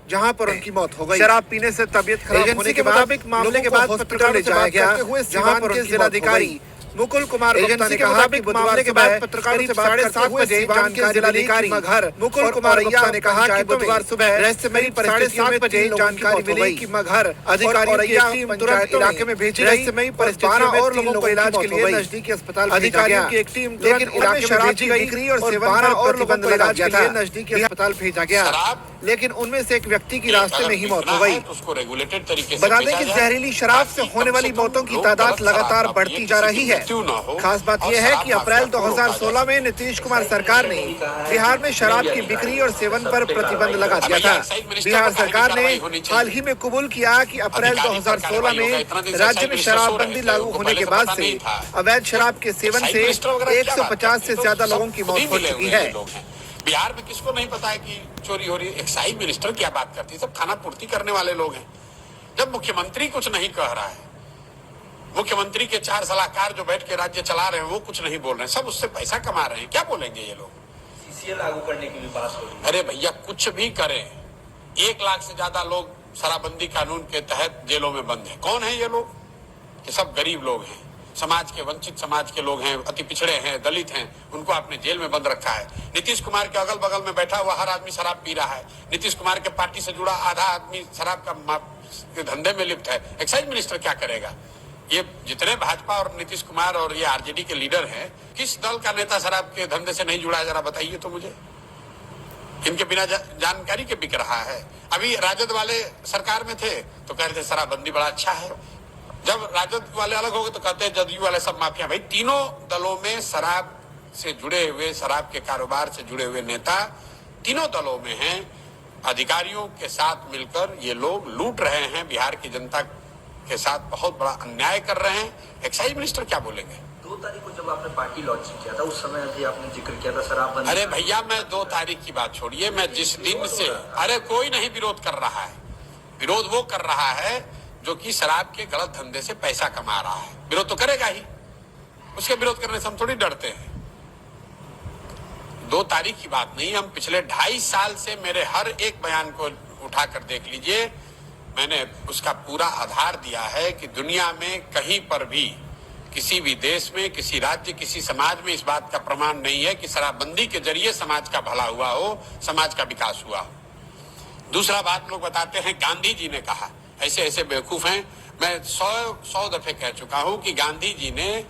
जहां पर उनकी मौत हो गई। शराब पीने से तबीयत खराब होने के मुताबिक मामले के बाद पत्रकारों ले जाया गया, जहां पर जिलाधिकारी मुकुल कुमार गुप्ता ने कहा कि बुधवार के बाद पत्रकारों से बात करते हुए जानकारी जिलाधिकारी घर मुकुल कुमार गुप्ता ने कहा कि बुधवार सुबह रहस्यमयी परिस्थितियों में 3 जानकारी मिली कि मगहर अधिकारियों की टीम तुरंत इलाके में भेजी गई। रहस्यमयी परिस्थितियों में 3 लोगों को इलाज के लिए नजदीकी अस्पताल अधिकारियों की एक टीम लेकिन इलाके में भेजी गई बिक्री और सेवन पर प्रतिबंध लगा दिया था। नजदीकी अस्पताल भेजा गया, लेकिन उनमें से एक व्यक्ति की रास्ते में ही मौत हो गई। उसको रेगुलेटेड तरीके से बता दें कि जहरीली शराब से होने वाली मौतों की तादाद लगातार बढ़ती जा रही है। खास बात यह है कि अप्रैल 2016 में नीतीश कुमार सरकार ने बिहार में शराब की बिक्री और सेवन पर प्रतिबंध लगा दिया था। बिहार सरकार ने हाल ही में कबूल किया कि अप्रैल 2016 में राज्य में शराबबंदी लागू होने के बाद से अवैध शराब के सेवन से 150 से ज्यादा लोगों की मौत हो चुकी है। बिहार में किसको नहीं पता है कि चोरी हो रही है? एक्साइज मिनिस्टर क्या बात करती है? सब खाना पूर्ति करने वाले लोग हैं। जब मुख्यमंत्री कुछ नहीं कह रहा है, मुख्यमंत्री के 4 सलाहकार जो बैठ के राज्य चला रहे हैं वो कुछ नहीं बोल रहे हैं, सब उससे पैसा कमा रहे हैं, क्या बोलेंगे ये लोग? सीसीए लागू करने की भी बात हो रही है। अरे भैया कुछ भी करें, 1 लाख से ज्यादा लोग शराबबंदी कानून के तहत जेलों में बंद है। कौन है ये लोग? ये सब गरीब लोग हैं, समाज के वंचित समाज के लोग हैं, अति पिछड़े हैं, दलित हैं, उनको आपने जेल में बंद रखा है। नीतीश कुमार के अगल बगल में बैठा हुआ हर आदमी शराब पी रहा है। नीतीश कुमार के पार्टी से जुड़ा आधा आदमी शराब का धंधे में लिप्त है। एक्साइज मिनिस्टर क्या करेगा? ये जितने भाजपा और नीतीश कुमार और ये आरजेडी के लीडर हैं, किस दल का नेता शराब के धंधे से नहीं जुड़ा है? जरा बताइए तो मुझे। इनके बिना जानकारी के बिक रहा है। अभी राजद वाले सरकार में थे तो कह रहे थे शराबबंदी बड़ा अच्छा है, जब राजद वाले अलग हो गए तो कहते हैं जदयू वाले सब माफिया। भाई तीनों दलों में शराब से जुड़े हुए, शराब के कारोबार से जुड़े हुए नेता तीनों दलों में हैं। अधिकारियों के साथ मिलकर ये लोग लूट रहे हैं, बिहार की जनता के साथ बहुत बड़ा अन्याय कर रहे हैं। एक्साइज मिनिस्टर क्या बोलेंगे? 2 तारीख को जब आपने पार्टी लॉन्च किया था उस समय भी आपने जिक्र किया था शराबबंदी। अरे भैया मैं 2 तारीख की बात छोड़िए, मैं जिस दिन से, अरे कोई नहीं विरोध कर रहा है। विरोध वो कर रहा है जो कि शराब के गलत धंधे से पैसा कमा रहा है। विरोध तो करेगा ही, उसके विरोध करने से हम थोड़ी डरते हैं। 2 तारीख की बात नहीं, हम पिछले 2.5 साल से मेरे हर एक बयान को उठाकर देख लीजिए, मैंने उसका पूरा आधार दिया है कि दुनिया में कहीं पर भी, किसी भी देश में, किसी राज्य, किसी समाज में इस बात का प्रमाण नहीं है कि शराबबंदी के जरिए समाज का भला हुआ हो, समाज का विकास हुआ हो। दूसरा बात लोग बताते हैं गांधी जी ने कहा, ऐसे ऐसे बेवकूफ हैं। मैं 100 दफे कह चुका हूं कि गांधी जी ने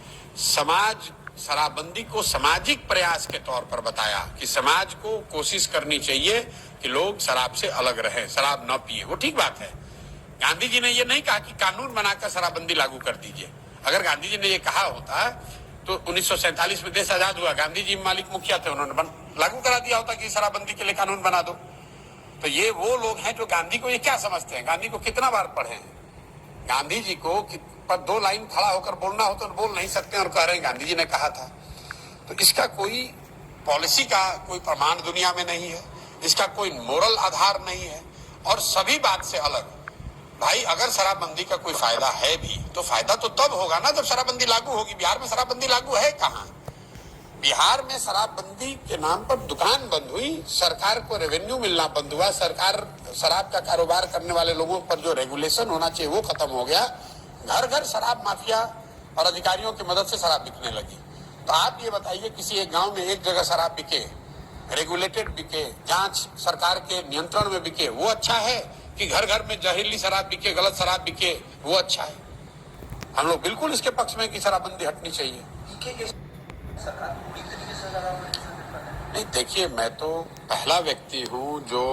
शराबबंदी को सामाजिक प्रयास के तौर पर बताया कि समाज को कोशिश करनी चाहिए कि लोग शराब से अलग रहें, शराब न पिए। वो ठीक बात है। गांधी जी ने ये नहीं कहा कि कानून बनाकर शराबबंदी लागू कर दीजिए। अगर गांधी जी ने ये कहा होता तो 1947 में देश आजाद हुआ, गांधी जी मालिक मुखिया थे, उन्होंने लागू करा दिया होता कि शराबबंदी के लिए कानून बना दो। तो ये वो लोग हैं जो गांधी को ये क्या समझते हैं? गांधी को कितना बार पढ़े हैं? गांधी जी को पर 2 लाइन खड़ा होकर बोलना हो तो बोल नहीं सकते और कह रहे हैं गांधी जी ने कहा था। तो इसका कोई पॉलिसी का कोई प्रमाण दुनिया में नहीं है, इसका कोई मोरल आधार नहीं है। और सभी बात से अलग, भाई अगर शराबबंदी का कोई फायदा है भी तो फायदा तो तब होगा ना जब शराबबंदी लागू होगी। बिहार में शराबबंदी लागू है कहाँ? बिहार में शराबबंदी के नाम पर दुकान बंद हुई, सरकार को रेवेन्यू मिलना बंद हुआ, सरकार शराब का कारोबार करने वाले लोगों पर जो रेगुलेशन होना चाहिए वो खत्म हो गया। घर घर शराब माफिया और अधिकारियों की मदद से शराब बिकने लगी। तो आप ये बताइए, किसी एक गांव में एक जगह शराब बिके, रेगुलेटेड बिके, जांच सरकार के नियंत्रण में बिके, वो अच्छा है कि घर घर में जहरीली शराब बिके, गलत शराब बिके, वो अच्छा है? हम लोग बिल्कुल इसके पक्ष में कि शराबबंदी हटनी चाहिए। नहीं देखिए, मैं तो पहला व्यक्ति हूँ जो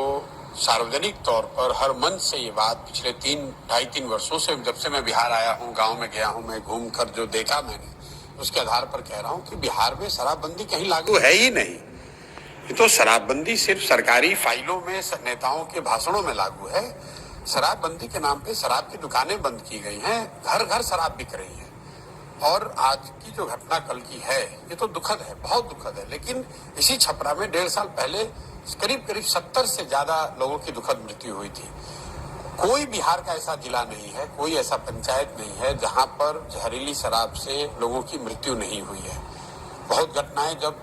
सार्वजनिक तौर पर हर मंच से ये बात पिछले 2.5-3 वर्षों से, जब से मैं बिहार आया हूँ, गांव में गया हूँ, मैं घूमकर जो देखा मैंने, उसके आधार पर कह रहा हूँ कि बिहार में शराबबंदी कहीं लागू है ही नहीं। ये तो शराबबंदी सिर्फ सरकारी फाइलों में, नेताओं के भाषणों में लागू है। शराबबंदी के नाम पे शराब की दुकानें बंद की गई हैं, घर घर शराब बिक रही है। और आज की जो घटना कल की है ये तो दुखद है, बहुत दुखद है। लेकिन इसी छपरा में 1.5 साल पहले करीब 70 से ज्यादा लोगों की दुखद मृत्यु हुई थी। कोई बिहार का ऐसा जिला नहीं है, कोई ऐसा पंचायत नहीं है जहां पर जहरीली शराब से लोगों की मृत्यु नहीं हुई है। बहुत घटनाएं जब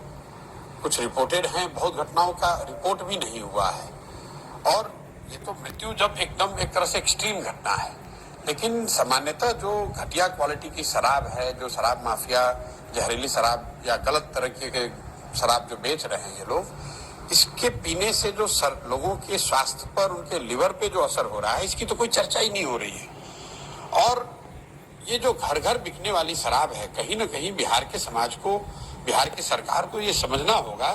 कुछ रिपोर्टेड हैं, बहुत घटनाओं का रिपोर्ट भी नहीं हुआ है। और ये तो मृत्यु जब एकदम एक तरह से एक्सट्रीम घटना है, लेकिन सामान्यतः जो घटिया क्वालिटी की शराब है, जो शराब माफिया जहरीली शराब या गलत तरीके के शराब जो बेच रहे हैं ये लोग, इसके पीने से जो लोगों के स्वास्थ्य पर, उनके लिवर पे जो असर हो रहा है, इसकी तो कोई चर्चा ही नहीं हो रही है। और ये जो घर घर बिकने वाली शराब है, कहीं ना कहीं बिहार के समाज को, बिहार की सरकार को ये समझना होगा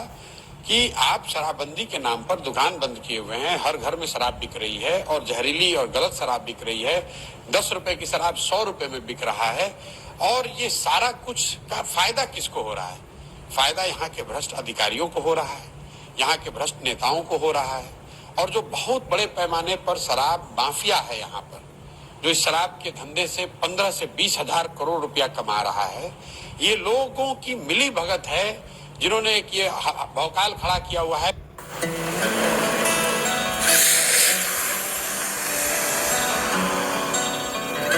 कि आप शराबबंदी के नाम पर दुकान बंद किए हुए हैं, हर घर में शराब बिक रही है और जहरीली और गलत शराब बिक रही है। 10 रुपए की शराब 100 रुपए में बिक रहा है। और ये सारा कुछ का फायदा किसको हो रहा है? फायदा यहाँ के भ्रष्ट अधिकारियों को हो रहा है, यहाँ के भ्रष्ट नेताओं को हो रहा है। और जो बहुत बड़े पैमाने पर शराब माफिया है यहाँ पर, जो इस शराब के धंधे से 15 से 20 हजार करोड़ रुपया कमा रहा है, ये लोगों की मिली भगत है जिन्होंने ये भौकाल खड़ा किया हुआ है।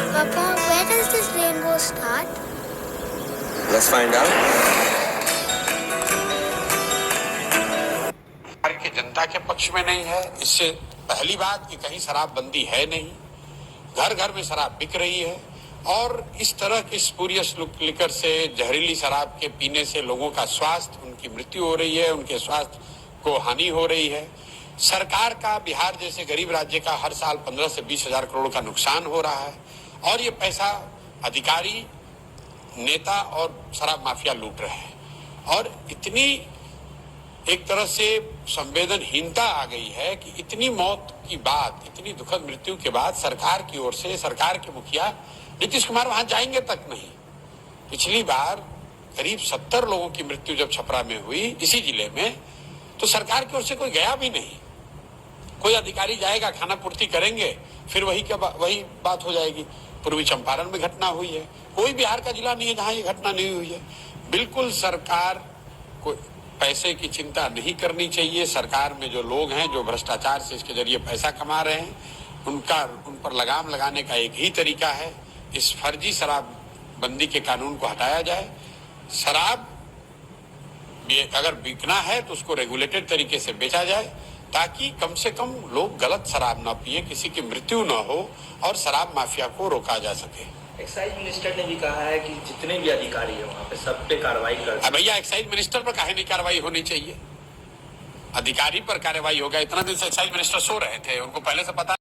Papa, where does this rainbow start? Let's find out. Bihar की जनता के पक्ष में नहीं है। इससे पहली बात कि कहीं शराबबंदी है नहीं, घर घर में शराब बिक रही है। और इस तरह के स्पूरियस लिकर से, जहरीली शराब के पीने से लोगों का स्वास्थ्य, उनकी मृत्यु हो रही है, उनके स्वास्थ्य को हानि हो रही है। सरकार का बिहार जैसे गरीब राज्य का हर साल 15 से 20 हजार करोड़ का नुकसान हो रहा है और ये पैसा अधिकारी, नेता और शराब माफिया लूट रहे हैं। और इतनी एक तरह से संवेदनहीनता आ गई है कि इतनी मौत की बात, इतनी दुखद मृत्यु के बाद सरकार की ओर से, सरकार के मुखिया नीतीश कुमार वहां जाएंगे तक नहीं। पिछली बार करीब 70 लोगों की मृत्यु जब छपरा में हुई, इसी जिले में, तो सरकार की ओर से कोई गया भी नहीं। कोई अधिकारी जाएगा, खाना पूर्ति करेंगे, फिर वही बात हो जाएगी। पूर्वी चंपारण में घटना हुई है, कोई बिहार का जिला नहीं है जहां ये घटना नहीं हुई है। बिल्कुल सरकार को पैसे की चिंता नहीं करनी चाहिए। सरकार में जो लोग हैं, जो भ्रष्टाचार से इसके जरिए पैसा कमा रहे हैं, उन पर लगाम लगाने का एक ही तरीका है, इस फर्जी शराबबंदी के कानून को हटाया जाए। शराब अगर बिकना है तो उसको रेगुलेटेड तरीके से बेचा जाए, ताकि कम से कम लोग गलत शराब ना पिए, किसी की मृत्यु ना हो और शराब माफिया को रोका जा सके। एक्साइज मिनिस्टर ने भी कहा है कि जितने भी अधिकारी है वहाँ पे सब पे कार्रवाई कर। भैया, एक्साइज मिनिस्टर पर काहे नहीं कार्रवाई होनी चाहिए? अधिकारी पर कार्रवाई होगा। इतना दिन से एक्साइज मिनिस्टर सो रहे थे, उनको पहले से पता